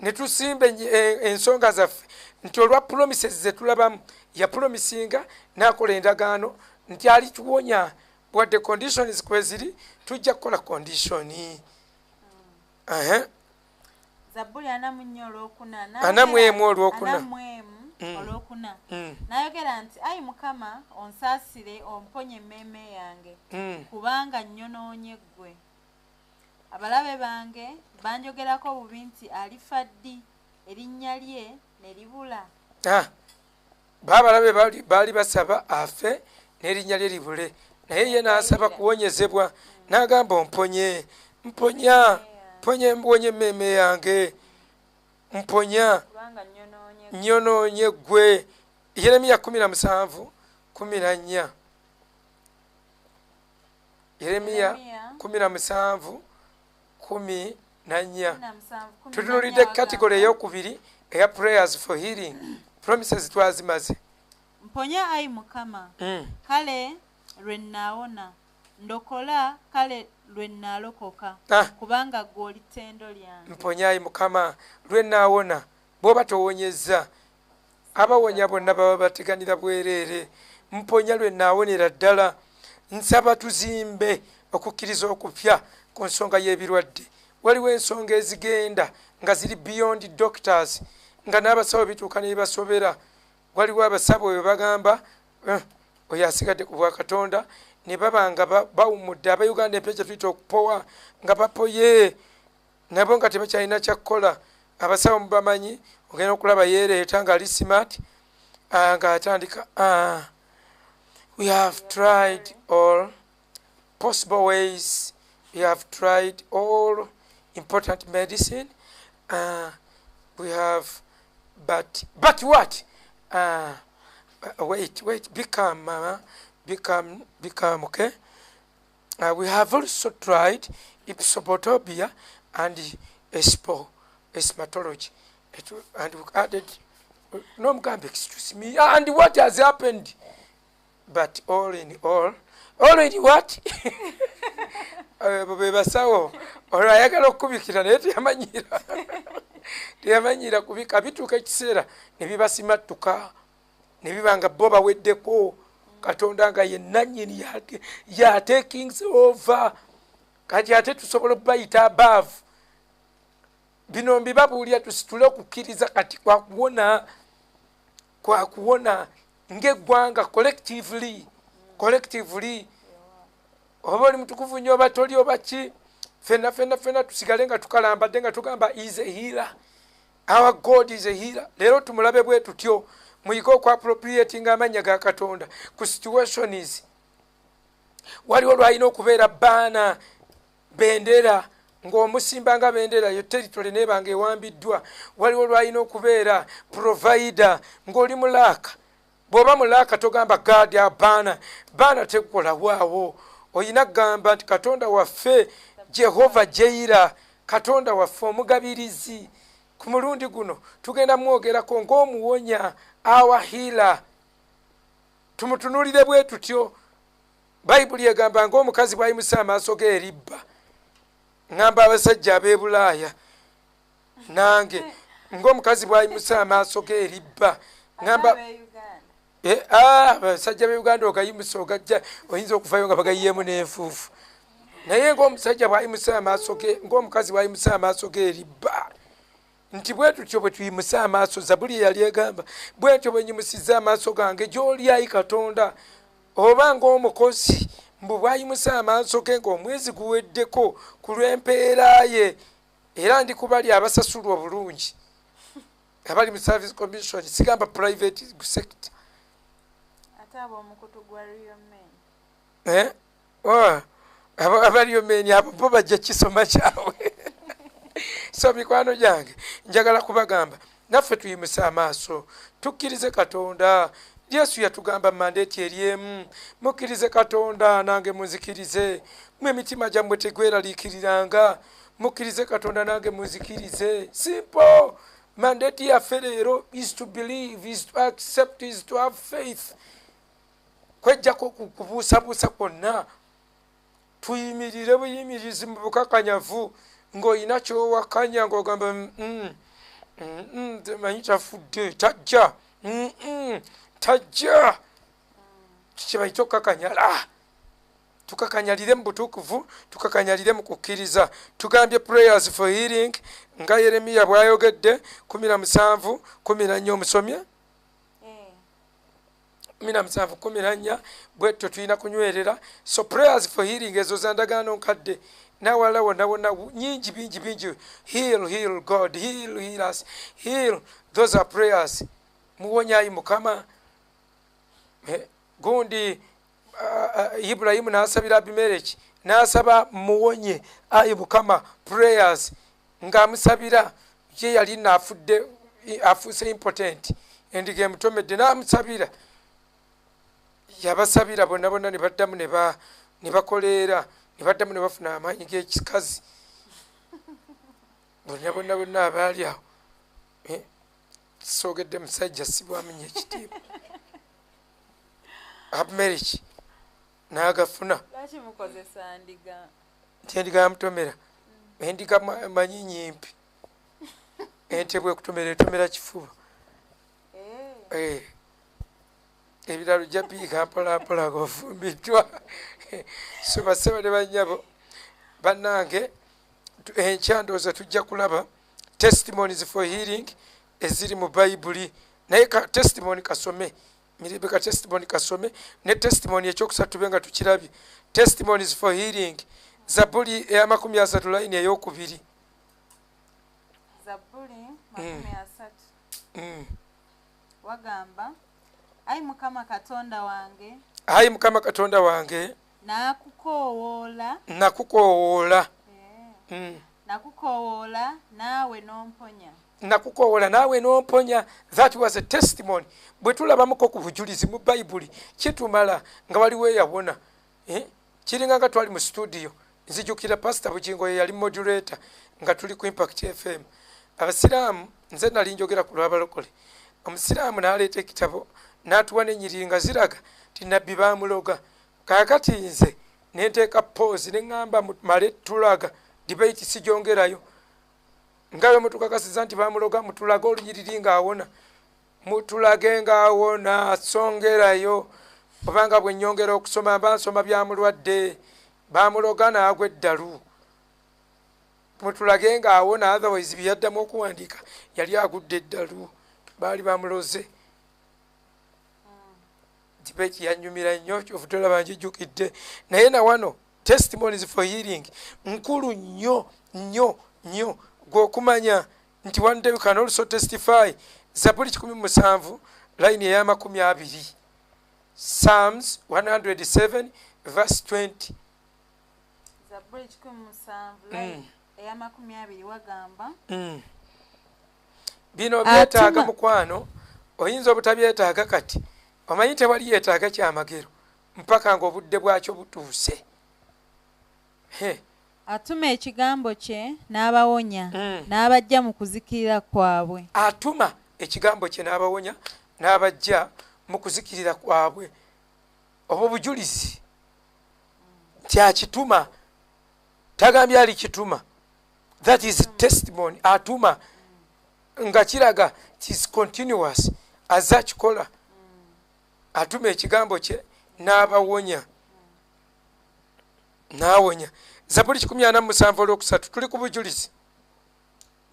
Ne tusimba ensonga zaffe nti olwa promises ze tulabamu yapromisinga n'akola endagaano nti alituwonya wadde conditions kweziri tujja kukola conditioni. Zabuli 41 n'ayogera nti ayi Mukama onsaasire omponye emmeeme yange kubanga nnyonoonye ggwe. Abalabe bange banjogerako obubi nti alifa ddi, erinnya lye ne libula. Baabalabe baali basaba afe n'erinnya lye libule, naye ye n'asaba kuwonyezebwa n'agamba omponye mbonye emmeeme yange, mponya nnyonoonye ggwe Yeremiya 17:14. Yeremiya 17:14. Tutunulidde kategori ey'okubiri eya prayers for healing. Promises twazimaze. Mponya ayi Mukama, kale lwe nnaawona, ndokola kale lwe nnaalokoka, kubanga ggwe oli ttendo lyange. Mponya ayi Mukama, lwe nnaawona, bw'oba towonyezza abawonya bonna baba bateganira bwereere. Mponya lwe nnaawonera ddala. Nsaba tuzimbe okukkiriza okupya ku nsonga y'ebirwadde. Waliwo ensonga ezigenda nga ziri beyond doctors, nga n'abasawo bituuka ne basobera. Waliwo abasawo bwe bagamba oyo asigadde ku bwakatonda, ne baba nga bawumudde. Abayuganda empya kye tuyita okupowa nga bapoye, nabo nga tebakyalina kyakkola. Abasawo mubamanyi, ogenda okulaba yeereeta ng'ali smart, ng'atandika we have tried all possible ways, we have tried all important medicine, we have but what? Wait, become, okay? We have also tried ipsobotobia and esmatology, and we added no Mugambe, excuse me, and what has happened? But all in what? Basawo olwayagala okubikira naye teyamanyira kubika. Bituuka ekiseera ne bibasimattuka, ne bibanga bo baweddeko, Katonda nga ye nannyini ya taking over. Kati ate tusobola okubayita above. Bino mbibabuulira tusitule okukkiriza kati kwakuwona ng'eggwanga collectively. Oba oli mutukuvu nnyo oba toli oba ki, fenna tusigale nga tukalambadde nga tugamba is a healer. Our God is a healer. Leero tumulabe bwe tutyo, muyige okwapropriating amannya ga Katonda ku situations. Waliwo lwalina okubeera baana bendera, ng'omusimbanga bendera yo territory nebanga ewambiddwa. Waliwo lwalina okubeera provider ng'oli mulaaka. Bw'oba mulaaka togamba God abaana, baana tekola waawo. Oyina kugamba nti Katonda waffe Jehova Jaira, Katonda waffe omugabirizi. Ku mulundi guno tugenda mwogerako ng'omuwonya, our healer. Tumutunulire bwe tutyo. Bayibuli egamba ng'omukazi bw'ayimusa amaaso ge eribba. Ngamba abasajja ab'e Bulaaya, nange ng'omukazi bw'ayimusa amaaso ge eribba. Ngamba abasajja b'e Uganda ogayimusa ogajja, oyinza okuvayo nga bagayiyeemu n'enfuufu. Naye ng'omusajja bw'ayimusa amaaso ge, ng'omukazi bw'ayimusa amaaso ge eribba. Nti bwe tutyo bwe tuyimusa amaaso, Zabuli yali egamba bwe ntyo bwe nyimusizza amaaso gange gy'oli ayi Katonda. Oba ng'omukozi mbu bw'ayimusa amaaso ge ng'omwezi guweddeko ku lw'empeera ye, era ndi kubali abasasulwa obulungi abali mu service commission, sigamba private sector. Abaliyomeni abo bo bajja kisoma kyawe. So mikwano gyange njagala kubagamba naffe tuyimusa amaaso, tukkirize Katonda. Yesu yatugamba mandate eryemu, mukkirize Katonda nange munzikirize. Mwe emitima gyammwe tegweraliikiriranga, mukkirize Katonda nange munzikirize. Simple. Mandate yaffe leero is to believe, is to accept, is to have faith. Kwejjako kubuusabuusa kwonna. Tuyimirire buyimirizi mu bukakanyavu, ng'olina ky'owakanya ng'ogamba temanyi tafudde, tajja. Tajja. Kikibayita okukakanyala. Tukakanyalire mu butuukuvu, tukakanyalire mu kukkiriza. Tugambye prayers for healing nga Yeremiya bw'ayogedde 17:14 omusomye. 17:14 bwetyo tulina kunywerera. So prayers for healing ezo za ndagaano nkadde nawala wonna nyingi bingi. Heal God, heal us, heal. Those are prayers. Muwonya ayi Mukama. Gundi Ibrahimu n'asabira Abimeleki, n'asaba muwonye ayi Mukama, prayers ng'amusabira ye yali afuuse important. endiga emutomedde n'amusabira yabasabira bonna bonna ne baddamu ne bakoleera ne baddamu ne bafuna amaanyi g'ekikazi bonna bonna abaali awo kisoogedde musajja sibwamenya ekitiibwa abumeriki n'agafuna endiga yamutomera endiga manyi nyimpi ente bwekutomera etomera kifuba ebiralo jabiika mpolampola ng'ofumbiddwa so baseba ne bannyabo bannange enkyandooza tujja kulaba testimonies for healing eziri mu bayibuli naye ka testimony kasome mirembe ka testimony kasome ne testimony ekyokusatu tube nga tukirabye testimonies for healing Zaburi eya 30 line ey'okubiri Zaburi 30 wagamba Ayi Mukama Katonda wange Ayi Mukama Katonda wange nakukoowoola nakukoowoola naawe n'omponya nakukoowoola naawe n'omponya. That was a testimony. Bwe tulabamuko ku bujulizi mu bayibuli kitumala nga waliwo eyawona kiringa nga twali mu studio nzijukira pastor Bugingo ye yali moderator nga tuli ku Impact FM. Abasiraamu nze nali njogera ku lw'abalokole omusiraamu n'aleeta ekitabo n'atuwa n'ennyiriri ziraga ti nabbi baamuloga kaakati nze nenteeka pause ne ŋŋamba male tulaga debate sigyongerayo ngayo mutukakasiza nti baamuloga mutulage olunyiriri ng'awona mutulage ng'awona songerayo obanga bwe nnyongera okusoma bansoma byamulwadde baamuloga n'agwa eddalu mutulage ng'awona otherwise byaddamu okuwandiika yali agudde eddalu baali bamuloze debate yanyumira nnyo kyovuddola banjijjukidde naye na wano testimonies for healing nkulu nnyo gw'okumanya nti one day we can also testify. Zaburi 17 line eya 20 Psalms 107 verse 20 Zaburi 17 line eya 20 wagamba bino byetaaga mukwano oyinza obutabyetaaga kati omanyi tewali yeetaaga kyamagero mpaka ng'obudde bwakyo butuuse. Atuma ekigambo kye n'abawonya n'abajja mu kuzikirira kwabwe. Atuma ekigambo kye n'abawonya n'abajja mu kuzikirira kwabwe. Obwo bujulizi nti akituma tagambye ali kituma. That is testimony. Atuma nga kiraga it is continuous azakikola. Atuma ekigambo kye n'abawonya n'awonya. Zaburi 47 olwokusatu tuli ku bujulizi.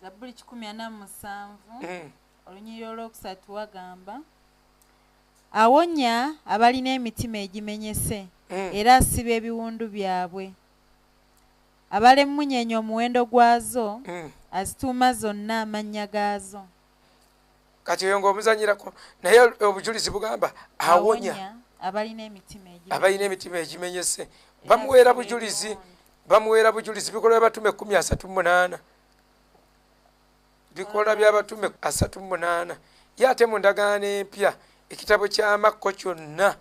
Zaburi 47 olunyiriri olwokusatu wagamba awonya abalina emitima egimenyese era asiba ebiwundu byabwe. Abalemmunyenya omuwendo gwazo azituuma zonna amannya gaazo. Kati oyo ng'omuzanyirako naye obujulizi bugamba awonya abalina emitima egimenyese. Bamuweera bujulizi bikolwa by'abatume 38 bikolwa by'abatume 38 ye ate mu ndagaano empya ekitabo kya Makko kyonna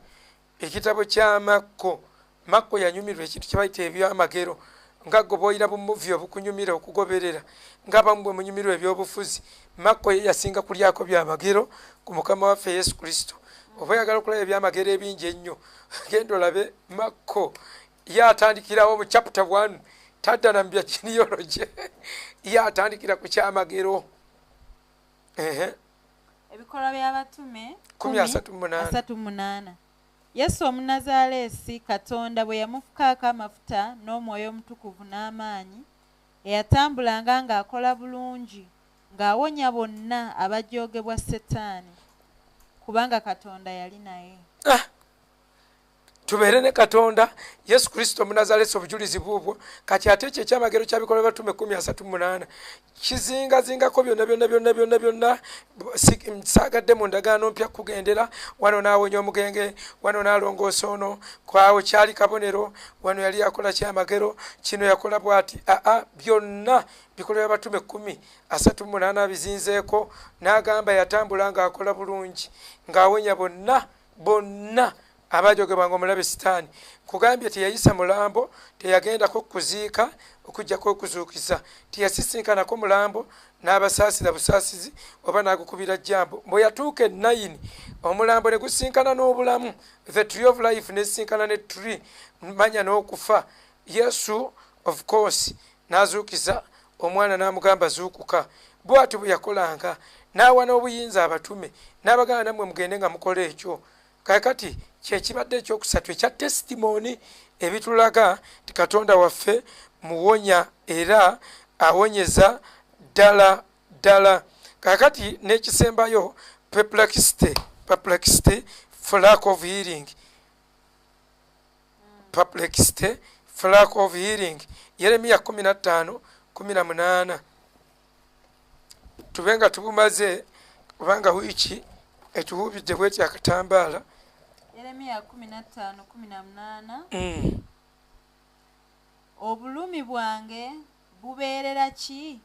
ekitabo kya Makko yanyumirwa ekintu kye bayita ebyamagero nga gwe bw'olina bumuvi obukunyumira okugoberera ng'abamu bwe munyumirwa ebyobufuzi. Makko ye yasinga kulyako byamagero ku Mukama waffe Yesu Kristo. Oba oyagala okulaba ebyamagero ebingi ennyo genda olabe Makko ye atandikirawo mu chapter 1 tadda na mbya genealogy ye atandikira ku kyamagero. Ebikolwa by'abatume 38 Yesu Omunnazaaleesi Katonda bwe yamufukaako amafuta n'Omwoyo Omutukuvu n'amaanyi eyatambulanga ng'akola bulungi ng'awonya bonna abajoogebwa Setaani kubanga Katonda yali naye. tubeere ne Katonda Yesu Kristo Munazalesi obujulizi bubwo kati ate kye kyamagero kyabikola batume 138 kizingazingako byonna saagadde mu ndagaano mpya kugendera wano naawonya omugenge wano naalongoosa ono kwawe kyali kabonero wano yali yakola kyamagero kino yakola bwati byonna bikolera batume 138 bizinzeeko n'agamba yatambula ng'akola bulungi ng'awonya bonna abajogebwanga omulabe sitaani kugambye teyayisa mulambo teyagendako kuziika okujjako okuzuukiza teyasisinkanako mulambo n'abasaasira busaasizi oba n'agukubira jjambo bwe yatuuka 9 omulambo ne gusinkana n'obulamu the tree of life nesinkana ne tree manya n'okufa Yesu of course n'azuukiza omwana n'amugamba zuukuka bw'ati bwe yakolanga n'awa n'obuyinza abatume n'abagamba nammwe mugende nga mukola ekyo kakati kyekibadde ekyokusatu ekya testimony ebitulaga ti Katonda waffe muwonya era awonyeza ddala kakati n'ekisembayo perplexity for lack of healing perplexity for lack of healing Yeremiya 15:18 tubenga tubumaze kubanga wiiki etuhubidde bweti akatambaala Yeremiya 15:18 obulumi bwange bubeerera ki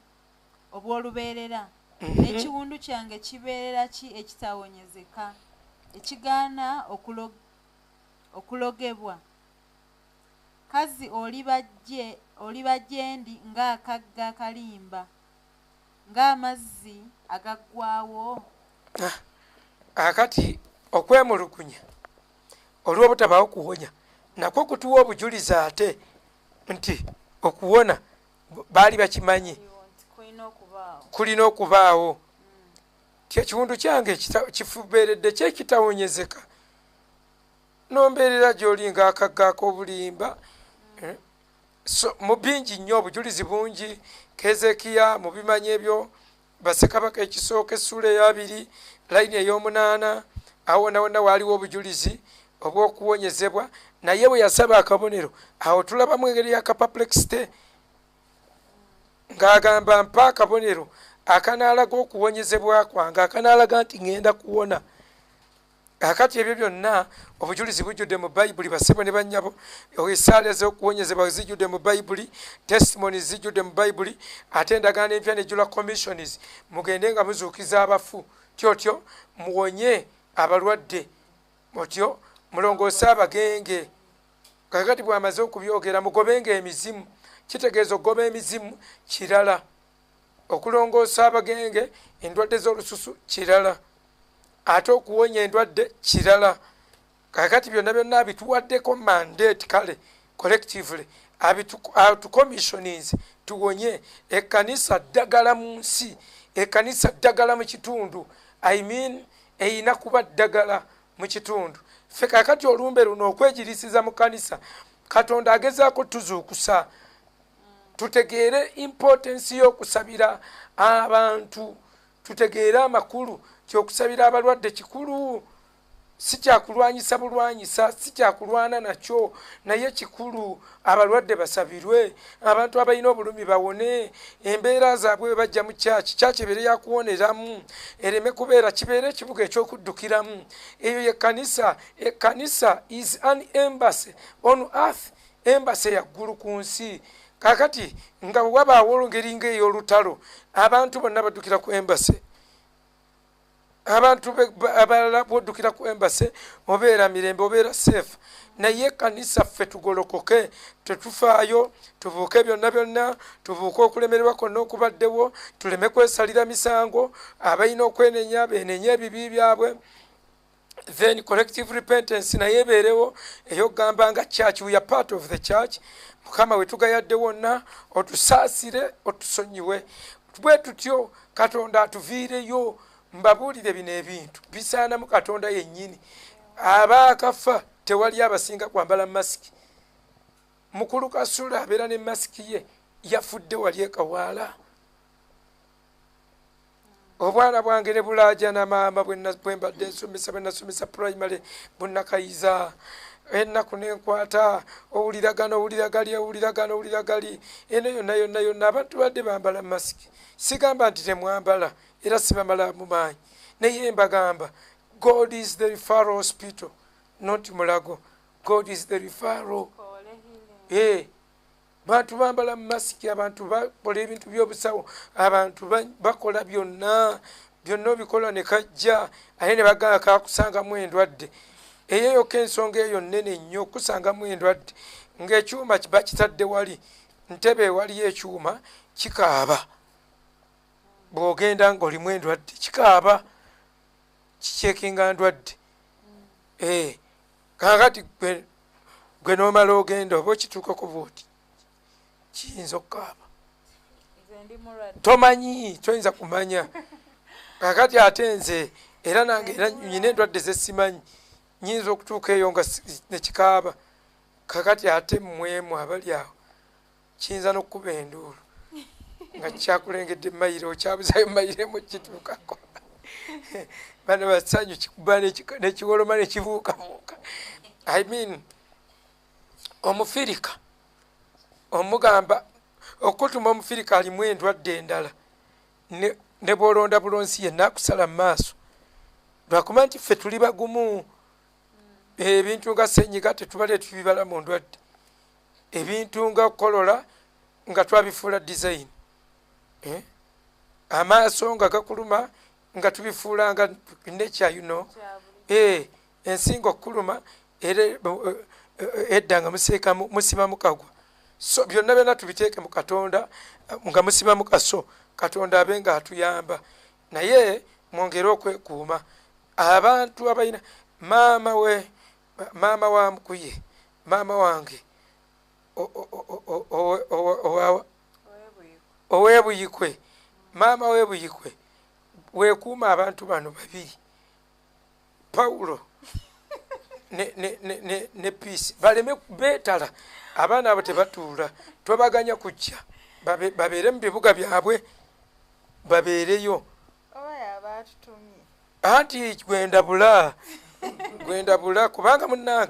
obw'olubeerera n'ekiwundu kyange kibeerera ki ekitawonyezeka ekigaana okulogebwa kazi oliba gye ndi ng'akagga kalimba ng'amazzi agaggwaawo akati okwemulugunya olw'obutabaawo kuwonya nakwo kutuwa obujulizi ate nti okuwona baali bakimanyi kulina okubaawo ti ekiwundu kyange kifubeeredde kyekitawonyezeka nombeerera gy'olinga akagga ak'obulimba mu bingi nnyo obujulizi bungi Keezeekiya mu bimanyi ebyo Bassekabaka ekisooka essula eya2 layini ey'omunaana awo wonna waaliwo obujulizi obw'okuwonyezebwa naye bwe yasaba akabonero awo tulabamu engeri y'akapaplexite ng'agamba mpa akabonero akanaalaga okuwonyezebwa kwange akanaalaga nti ŋŋenda kuwona akati ebyo byonna obujulizi bujjudde mu bayibuli bassebo ne bannyabo esaala ez'okuwonyezebwa zijjudde mu bayibuli testimony zijjudde mu bayibuli ate endagaano empya nejjula commissions mugende nga muzuukiza abafu tyotyo muwonye abalwadde otyo mulongoose abagenge kakati bw'amaze okubyogera mugobenga emizimu kitegeeza okugoba emizimu kirala okulongoosa abagenge endwadde z'olususu kirala ate okuwonya endwadde kirala kakati byonna bituwaddeko mandate kale collectively tucommissionings tuwonye ekkanisa ddagala mu nsi ekkanisa ddagala mu kitundu I mean eyina kuba ddagala mu kitundu ffe kakati olumbe luno okwegirisiza mu kanisa Katonda agezaako tuzuukusa tutegeere importance y'okusabira abantu tutegeere amakulu kyokusabira abalwadde kikulu si kyakulwanyisa bulwanyisa si kyakulwana nakyo naye kikulu abalwadde basabirwe abantu abalina obulumi bawone embeera zaabwe bwe bajja mu kyaki ebeere yakuwoneramu ereme kubeera kibeere ekibuga ekyokuddukiramu eyo y'ekkanisa ekkanisa is an embassy on earth embassy yaggulu ku nsi kakati nga wabaawo ngeri ng'ey'olutalo abantu bonna baddukira ku embassy abantu abalala boddukira ku embassy obeera mirembe obeera safe naye kanisa ffe tugolokoke tetufaayo tubuuke byonna tubuuke okulemererwa kwonna okubaddewo tuleme kwesalira misango abalina okwenenya benenya ebibi byabwe then collective repentance naye ebeerewo ey'okugamba nga church we are part of the church mukama wetugayadde wonna otusaasire otusonyiwe bwe tutyo Katonda atuviireyo mbabuulire bino ebintu bisaana mu Katonda yennyini aba akafa tewali abasinga kwambala masiki mukulu Kasula abeera ne masiki ye yafudde wali ekawaala obwana bwange ne bulaaja na maama bwe mbadde nsomesa bwe nasomesa primary bunnakayiza ennaku nenkwata owuliragano eno yonna abantu badde bambala masiki. Sigamba nti temwambala era sibamala mu maanyi, naye mbagamba God is the referral hospital, not Mulago. God is the referral. Bantu bambala masiki, abantu bakola ebintu by'obusawo, abantu bakola byonna obikola ne kajja ate ne bagamba kakusangamu endwadde. Eyeyoka ensonga eyo nnene nnyo, okusangamu endwadde ng'ekyuma bakitadde wali, ntebe ewaliyo ekyuma kikaaba. Bw'ogenda ng'olimu endwadde kikaaba, kikyekinga ndwadde. Kaakati gwe n'omala ogenda oba okituukako bw'oti kiyinza okukaaba. Tomanyi, toyinza kumanya. Kaakati ate nze era nange era nyina endwadde ze simanyi, nyinza okutuuka eyo nga nekikaaba. Kaakati ate mmwemu abali awo kiyinza n'okkuba enduulu nga kyakulengedde mayiro, okyabuzayo mayiro emu kituukako. Bano basanyu kikuba nekiwoloma nekibuukabuuka. I mean, omufirika omugamba okutuma omufirika alimu endwadde endala ne bwolonda bulonsi yenna akusala mu maaso lwakuba nti ffe tuli bagumu. Ebintu nga senyiga tetubale tubibala mu ndwadde, ebintu nga kolola nga twabifuula design, amaaso nga gakuluma nga tubifuula nga nature, you know. Ensingo okuluma era edda nga musiba mukagwa. So byonna byonna tubiteeke mu Katonda nga musiba mukaso, Katonda abe nga atuyamba. Naye mwongere okwekuuma abantu abalina maama wa Mukuye, maama wange ow'Ebuyikwe, maama w'Ebuyikwe, weekuuma abantu bano babiri, Pawulo ne Peace, baleme beetala. Abaana abo tebatuula, tobaganya kujja babeere mu bibuga byabwe, babeereyo. Anti gwenda bula kubanga munnange